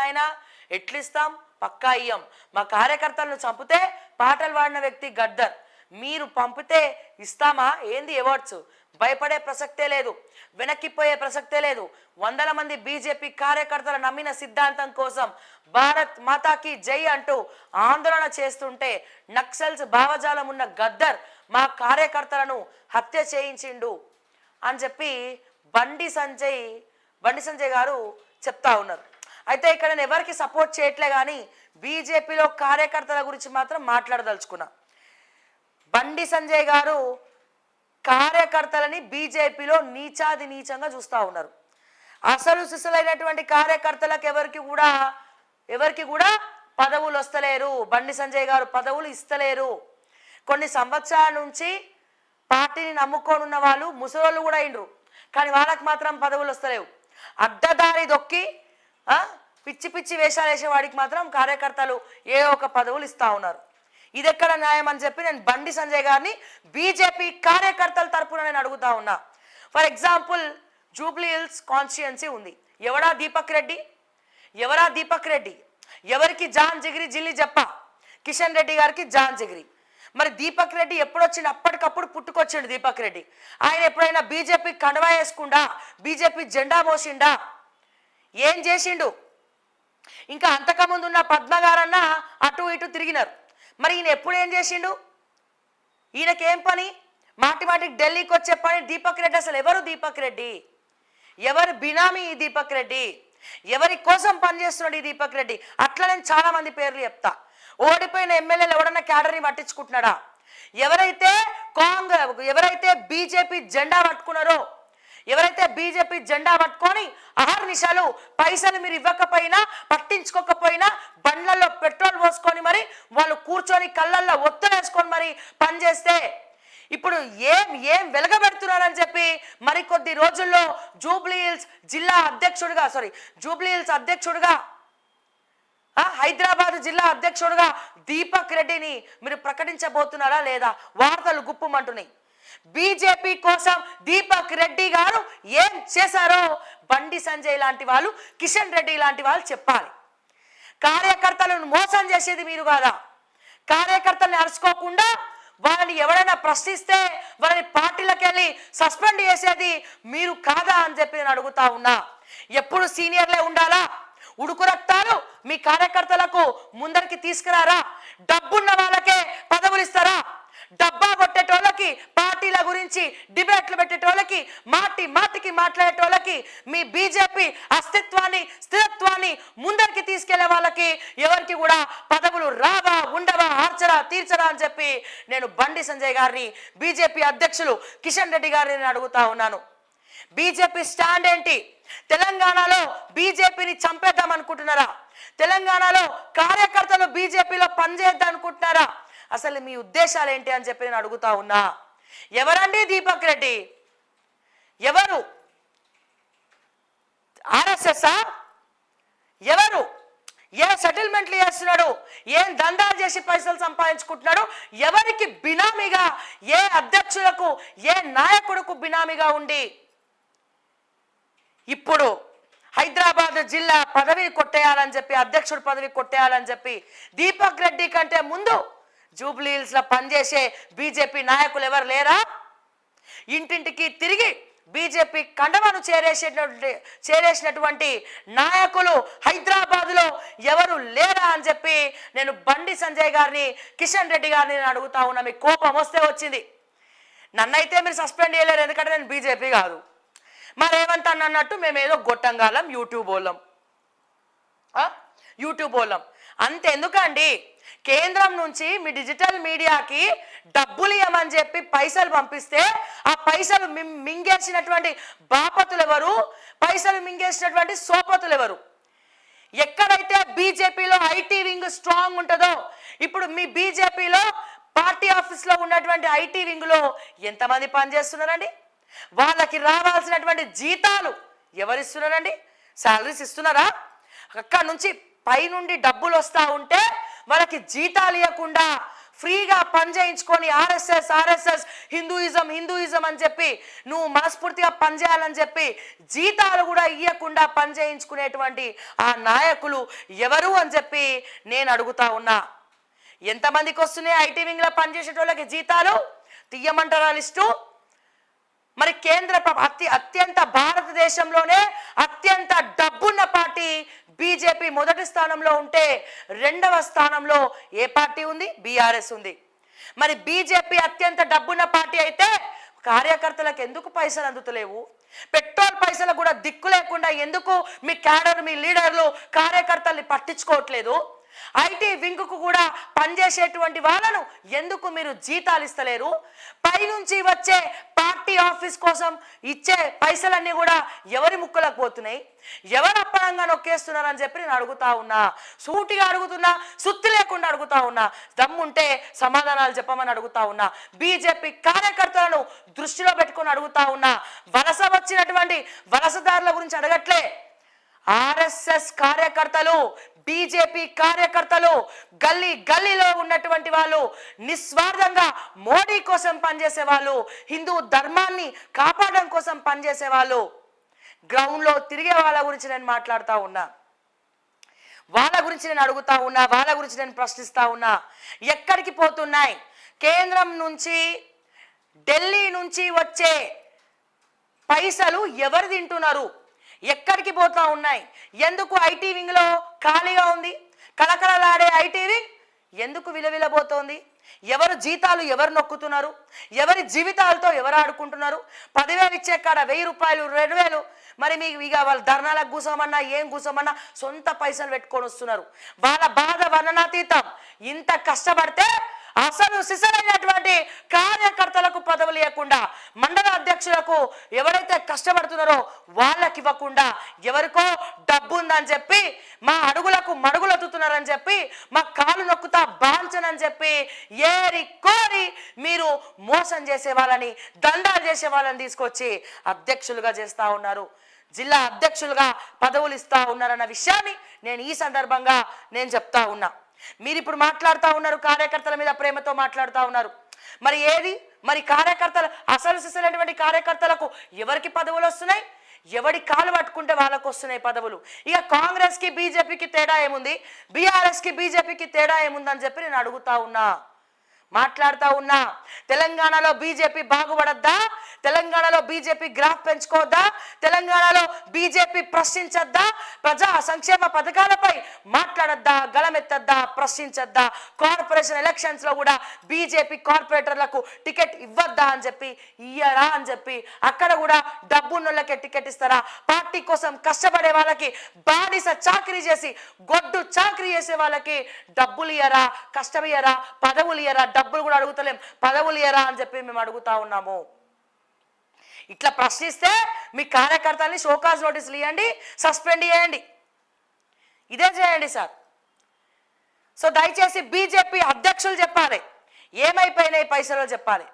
ఆయన ఎట్లిస్తాం పక్కా ఇయ్యం. మా కార్యకర్తలను చంపితే పాటలు పాడిన వ్యక్తి గద్దర్, మీరు పంపితే ఇస్తామా ఏంది అవార్డ్స్? భయపడే ప్రసక్తే లేదు, వెనక్కిపోయే ప్రసక్తే లేదు. వందల మంది బీజేపీ కార్యకర్తలు నమ్మిన సిద్ధాంతం కోసం భారత్ మాతాకి జై అంటూ ఆందోళన చేస్తుంటే నక్సల్స్ భావజాలం ఉన్న గద్దర్ మా కార్యకర్తలను హత్య చేయించిండు అని చెప్పి బండి సంజయ్ గారు చెప్తా ఉన్నారు. అయితే ఇక్కడ నేను ఎవరికి సపోర్ట్ చేయట్లే కానీ బీజేపీలో కార్యకర్తల గురించి మాత్రం మాట్లాడదలుచుకున్నా. బండి సంజయ్ గారు కార్యకర్తలని బీజేపీలో నీచాది నీచంగా చూస్తూ ఉన్నారు. అసలు సిసలైనటువంటి కార్యకర్తలకు ఎవరికి కూడా పదవులు వస్తలేరు. బండి సంజయ్ గారు పదవులు ఇస్తలేరు. కొన్ని సంవత్సరాల నుంచి పార్టీని నమ్ముకోనున్న వాళ్ళు ముసలోళ్ళు కూడా అయినరు, కానీ వాళ్ళకి మాత్రం పదవులు వస్తలేవు. అడ్డదారి దొక్కి పిచ్చి పిచ్చి వేషాలు వేసే వాడికి మాత్రం కార్యకర్తలు ఏ ఒక పదవులు ఇస్తూ ఉన్నారు. ఇది ఎక్కడ న్యాయం అని చెప్పి నేను బండి సంజయ్ గారిని బీజేపీ కార్యకర్తల తరపున నేను అడుగుతా ఉన్నా. For example Jubilee hills constituency ఉంది. ఎవరా దీపక్ రెడ్డి? ఎవరికి జాన్ జిగిరి జిల్లి చెప్ప? కిషన్ రెడ్డి గారికి జాన్ జిగిరి. మరి దీపక్ రెడ్డి ఎప్పుడొచ్చిండు? అప్పటికప్పుడు పుట్టుకొచ్చిండు దీపక్ రెడ్డి. ఆయన ఎప్పుడైనా బీజేపీ కండవా వేసుకుండా బీజేపీ జెండా మోసిండా? ఏం చేసిండు? ఇంకా అంతకుముందు ఉన్న పద్మగారన్న అటు ఇటు తిరిగినారు. మరి ఈయన ఎప్పుడు ఏం చేసిండు? ఈయనకేం పని? మాటికి ఢిల్లీకి వచ్చే పని. దీపక్ రెడ్డి అసలు ఎవరు? దీపక్ రెడ్డి ఎవరు? బినామీ ఈ దీపక్ రెడ్డి ఎవరి కోసం పనిచేస్తున్నాడు ఈ దీపక్ రెడ్డి? అట్లా నేను చాలా మంది పేర్లు చెప్తా. ఓడిపోయిన ఎమ్మెల్యేలు ఎవడన్నా క్యాడర్ని పట్టించుకుంటున్నాడా? ఎవరైతే బీజేపీ జెండా పట్టుకున్నారో, ఎవరైతే బీజేపీ జెండా పట్టుకొని అహర్నిశలు పైసలు మీరు ఇవ్వకపోయినా పట్టించుకోకపోయినా బండ్లలో పెట్రోల్ పోసుకొని మరి వాళ్ళు కూర్చొని కళ్ళల్లో ఒత్తులేసుకొని మరి పనిచేస్తే ఇప్పుడు ఏం వెలగబెడుతున్నారని చెప్పి మరికొద్ది రోజుల్లో జూబ్లీ హిల్స్ అధ్యక్షుడిగా హైదరాబాద్ జిల్లా అధ్యక్షుడిగా దీపక్ రెడ్డిని మీరు ప్రకటించబోతున్నారా లేదా? వార్తలు గుప్పుమంటున్నాయి. బీజేపీ కోసం దీపక్ రెడ్డి గారు ఏం చేశారో బండి సంజయ్ లాంటి వాళ్ళు, కిషన్ రెడ్డి లాంటి వాళ్ళు చెప్పాలి. కార్యకర్తలను మోసం చేసేది మీరు కాదా? కార్యకర్తల్ని అరుచుకోకుండా వాళ్ళని ఎవరైనా ప్రశ్నిస్తే వాళ్ళని పార్టీలకు వెళ్ళి సస్పెండ్ చేసేది మీరు కాదా అని చెప్పి నేను అడుగుతా ఉన్నా. ఎప్పుడు సీనియర్లే ఉండాలా? ఉడుకు రక్తాలు మీ కార్యకర్తలకు ముందరికి తీసుకురారా? డబ్బున్న వాళ్ళకే పదవులు ఇస్తారా? డబ్బా కొట్టేటోళ్ళకి, పార్టీల గురించి డిబేట్లు పెట్టేటోళ్ళకి, మాటికి మాట్లాడేటోళ్ళకి, మీ బీజేపీ అస్తిత్వాన్ని స్థిరత్వాన్ని ముందరికి తీసుకెళ్లే వాళ్ళకి ఎవరికి కూడా పదవులు రావా, ఉండవా, ఆర్చరా, తీర్చరా అని చెప్పి నేను బండి సంజయ్ గారిని, బీజేపీ అధ్యక్షులు కిషన్ రెడ్డి గారిని అడుగుతా ఉన్నాను. బీజేపీ స్టాండ్ ఏంటి? తెలంగాణలో బీజేపీని చంపేద్దాం అనుకుంటున్నారా? తెలంగాణలో కార్యకర్తలు బీజేపీలో పనిచేద్దాం అనుకుంటున్నారా? అసలు మీ ఉద్దేశాలు ఏంటి అని చెప్పి నేను అడుగుతా ఉన్నా. ఎవరండి దీపక్ రెడ్డి? ఎవరు? ఆర్ఎస్ఎస్? ఎవరు? ఏ సెటిల్మెంట్లు చేస్తున్నాడు? ఏం దందాలు చేసి పైసలు సంపాదించుకుంటున్నాడు? ఎవరికి బినామీగా, ఏ అధ్యక్షులకు, ఏ నాయకుడుకు బినామీగా ఉండి ఇప్పుడు హైదరాబాద్ జిల్లా పదవి కొట్టేయాలని చెప్పి, అధ్యక్షుడు పదవి కొట్టేయాలని చెప్పి దీపక్ రెడ్డి కంటే ముందు జూబ్లీ హిల్స్ లో పనిచేసే బీజేపీ నాయకులు ఎవరు లేరా? ఇంటింటికి తిరిగి బీజేపీ కండవను చేరేసినటువంటి నాయకులు హైదరాబాద్ లో ఎవరు లేరా అని చెప్పి నేను బండి సంజయ్ గారిని, కిషన్ రెడ్డి గారిని నేను అడుగుతా ఉన్నా. మీకు కోపం వస్తే వచ్చింది. నన్నైతే మీరు సస్పెండ్ చేయలేరు, ఎందుకంటే నేను బీజేపీ కాదు. మరి రేవంత్ అన్నట్టు మేమేదో గొట్టంగాలం యూట్యూబ్ వాళ్ళం అంతే. ఎందుకండి కేంద్రం నుంచి మీ డిజిటల్ మీడియాకి డబ్బులు ఇవ్వమని చెప్పి పైసలు పంపిస్తే ఆ పైసలు మింగేసినటువంటి బాపతులు ఎవరు? పైసలు మింగేసినటువంటి సోపతులు ఎవరు? ఎక్కడైతే బీజేపీలో ఐటీ వింగ్ స్ట్రాంగ్ ఉంటుందో, ఇప్పుడు మీ బీజేపీలో పార్టీ ఆఫీస్లో ఉన్నటువంటి ఐటీ వింగ్లో ఎంతమంది పనిచేస్తున్నారండి? వాళ్ళకి రావాల్సినటువంటి జీతాలు ఎవరిస్తున్నారండి? శాలరీస్ ఇస్తున్నారా? అక్కడ నుంచి పైనుండి డబ్బులు వస్తూ ఉంటే వాళ్ళకి జీతాలు ఇవ్వకుండా ఫ్రీగా పని చేయించుకొని ఆర్ఎస్ఎస్ హిందూయిజం అని చెప్పి నువ్వు మనస్ఫూర్తిగా పనిచేయాలని చెప్పి జీతాలు కూడా ఇవ్వకుండా పని చేయించుకునేటువంటి ఆ నాయకులు ఎవరు అని చెప్పి నేను అడుగుతా ఉన్నా. ఎంతమందికి వస్తున్నాయి ఐటీ వింగ్లో పనిచేసేటోళ్ళకి జీతాలు? తీయమంటారా లిస్టు? మరి కేంద్ర అత్యంత భారతదేశంలోనే అత్యంత డబ్బున్న పార్టీ బీజేపీ మొదటి స్థానంలో ఉంటే రెండవ స్థానంలో ఏ పార్టీ ఉంది? బీఆర్ఎస్ ఉంది. మరి బీజేపీ అత్యంత డబ్బున్న పార్టీ అయితే కార్యకర్తలకు ఎందుకు పైసలు అందుతలేవు? పెట్రోల్ పైసలు కూడా దిక్కు లేకుండా ఎందుకు మీ క్యాడర్, మీ లీడర్లు కార్యకర్తల్ని పట్టించుకోవట్లేదు? ఐటీ వింగ్కు కూడా పనిచేసేటువంటి వాళ్ళను ఎందుకు మీరు జీతాలు ఇస్తలేరు? పైనుంచి వచ్చే పార్టీ ఆఫీస్ కోసం ఇచ్చే పైసలన్నీ కూడా ఎవరి ముక్కలకు పోతున్నాయి? ఎవరు అప్పనంగా నొక్కేస్తున్నారని చెప్పి నేను అడుగుతా ఉన్నా. సూటిగా అడుగుతున్నా, సుత్తి లేకుండా అడుగుతా ఉన్నా. దమ్ముంటే సమాధానాలు చెప్పమని అడుగుతా ఉన్నా. బీజేపీ కార్యకర్తలను దృష్టిలో పెట్టుకొని అడుగుతా ఉన్నా. వలస వచ్చినటువంటి వలసదారుల గురించి అడగట్లే. ఆర్ఎస్ఎస్ కార్యకర్తలు, బీజేపీ కార్యకర్తలు, గల్లీలో ఉన్నటువంటి వాళ్ళు, నిస్వార్థంగా మోడీ కోసం పనిచేసే వాళ్ళు, హిందూ ధర్మాన్ని కాపాడడం కోసం పనిచేసే వాళ్ళు, గ్రౌండ్లో తిరిగే వాళ్ళ గురించి నేను మాట్లాడుతూ ఉన్నా. వాళ్ళ గురించి నేను అడుగుతా ఉన్నా, వాళ్ళ గురించి నేను ప్రశ్నిస్తా ఉన్నా. ఎక్కడికి పోతున్నాయి? కేంద్రం నుంచి, ఢిల్లీ నుంచి వచ్చే పైసలు ఎవరు తింటున్నారు? ఎక్కడికి పోతా ఉన్నాయి? ఎందుకు ఐటీ వింగ్లో ఖాళీగా ఉంది? కళకళలాడే ఐటీ వింగ్ ఎందుకు విలవిలబోతోంది? ఎవరు జీతాలు ఎవరు నొక్కుతున్నారు? ఎవరి జీవితాలతో ఎవరు ఆడుకుంటున్నారు? 10,000 ఇచ్చే కాడ 1,000 రూపాయలు, 2,000. మరి మీకు ఇక వాళ్ళ ధర్నాలకు కూసమన్నా ఏం కూసమన్నా సొంత పైసలు పెట్టుకొని వస్తున్నారు. వాళ్ళ బాధ వర్ణనాతీతం. ఇంత కష్టపడితే అసలు సిసలైనటువంటి కార్యకర్తలకు పదవులు ఇవ్వకుండా, మండల అధ్యక్షులకు ఎవరైతే కష్టపడుతున్నారో వాళ్ళకి ఇవ్వకుండా, ఎవరికో డబ్బు ఉందని చెప్పి మా అడుగులకు మడుగులొత్తుతున్నారని చెప్పి, మా కాలు నొక్కుతా బాంచనని చెప్పి ఏరి కోరి మీరు మోసం చేసే వాళ్ళని, దండాలు చేసే వాళ్ళని తీసుకొచ్చి అధ్యక్షులుగా చేస్తూ ఉన్నారు. జిల్లా అధ్యక్షులుగా పదవులు ఇస్తా ఉన్నారన్న విషయాన్ని నేను ఈ సందర్భంగా నేను చెప్తా ఉన్నా. మీరు ఇప్పుడు మాట్లాడుతూ ఉన్నారు, కార్యకర్తల మీద ప్రేమతో మాట్లాడుతూ ఉన్నారు. మరి ఏది? మరి కార్యకర్తలు, అసలు సిసలైనటువంటి కార్యకర్తలకు ఎవరికి పదవులు వస్తున్నాయి? ఎవడి కాలు పట్టుకుంటే వాళ్ళకు వస్తున్నాయి పదవులు. ఇక కాంగ్రెస్కి బీజేపీకి తేడా ఏముంది? బీఆర్ఎస్కి బీజేపీకి తేడా ఏముందని చెప్పి నేను అడుగుతా ఉన్నా, మాట్లాడుతూ ఉన్నా. తెలంగాణలో బీజేపీ బాగుపడద్దా? తెలంగాణలో బీజేపీ గ్రాఫ్ పెంచుకోవద్దా? తెలంగాణలో బీజేపీ ప్రశ్నించద్దా? ప్రజా సంక్షేమ పథకాలపై మాట్లాడద్దా? గళమెత్తద్దా? ప్రశ్నించద్దా? కార్పొరేషన్ ఎలక్షన్స్ లో కూడా బీజేపీ కార్పొరేటర్లకు టికెట్ ఇవ్వద్దా అని చెప్పి, ఇయ్యరా అని చెప్పి, అక్కడ కూడా డబ్బున్నోళ్ళకే టికెట్ ఇస్తారా? పార్టీ కోసం కష్టపడే వాళ్ళకి, బానిస చాకరీ చేసి గొడ్డు చాకరీ చేసే వాళ్ళకి డబ్బులు ఇయ్యరా? కష్టం ఇయ్యరా? పదవులు ఇయ్యరా? డబ్బులు కూడా అడుగుతలేం, పదవులు ఇయ్యరా అని చెప్పి మేము అడుగుతా ఉన్నాము. ఇట్లా ప్రశ్నిస్తే మీ కార్యకర్తల్ని షోకాజ్ నోటీసులు ఇవ్వండి, సస్పెండ్ చేయండి, ఇదే చేయండి సార్. సో దయచేసి బీజేపీ అధ్యక్షులు చెప్పాలి ఏమైపోయినాయి పైసలు చెప్పాలి.